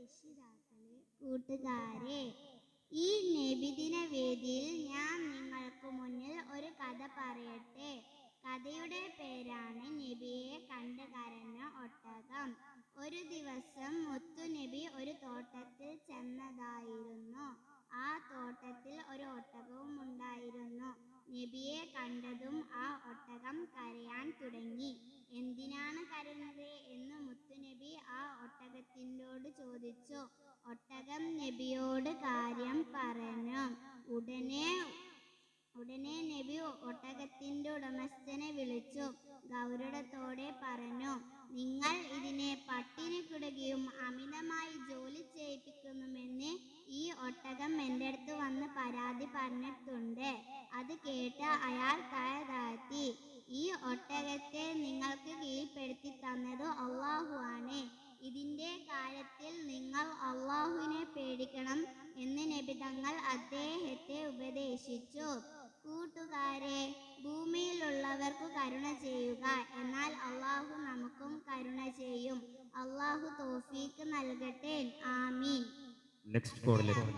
രക്ഷിതാക്കളെ, കൂട്ടുകാരെ, ഈ നബിദിന വേദിയിൽ ഞാൻ നിങ്ങൾക്ക് മുന്നിൽ ഒരു കഥ പറയട്ടെ. കഥയുടെ പേരാണ് നബിയെ കണ്ട് കരഞ്ഞ ഒട്ടകം. ഒരു ദിവസം മുത്തുനബി ഒരു തോട്ടത്തിൽ ചെന്നതായിരുന്നു. ആ തോട്ടത്തിൽ ഒരു ഒട്ടകവും ഉണ്ടായിരുന്നു. നബിയെ കണ്ടതും ആ ഒട്ടകം കരയാൻ തുടങ്ങി. എന്തിനാണ് കരയുന്നത് എന്ന് മുത്തുനബി ആ ഒട്ടകത്തിനോട് ചോദിച്ചു. ഒട്ടകം നബിയോട് കാര്യം പറഞ്ഞു. ഉടനെ നബി ഒട്ടകത്തിന്റെ ഉടമസ്ഥനെ വിളിച്ചു ഗൗരവത്തോടെ പറഞ്ഞു, നിങ്ങൾ ഇതിനെ പട്ടിണി കിടുകയും അമിതമായി ജോലി ചെയ്യിപ്പിക്കുന്നുമെന്ന് ഈ ഒട്ടകം എൻ്റെ അടുത്ത് വന്ന് പരാതി പറഞ്ഞിട്ടുണ്ട്. അത് കേട്ട് അയാൾ തല താഴ്ത്തി. ഈ ഒട്ടകത്തെ നിങ്ങൾക്ക് കീഴ്പ്പെടുത്തി തന്നത് അള്ളാഹു ആണ്. ഇതിന്റെ കാര്യത്തിൽ നിങ്ങൾ അള്ളാഹുവിനെ പേടിക്കണം എന്ന് നബി തങ്ങൾ അദ്ദേഹത്തെ ഉപദേശിച്ചു. കൂട്ടുകാരെ, ഭൂമിയിലുള്ളവർക്ക് കരുണ ചെയ്യുക, എന്നാൽ അള്ളാഹു നമുക്കും കരുണ ചെയ്യും. അള്ളാഹു തൗഫീഖ് നൽകട്ടെ. ആമീൻ. നെക്സ്റ്റ് കോളിലേക്ക്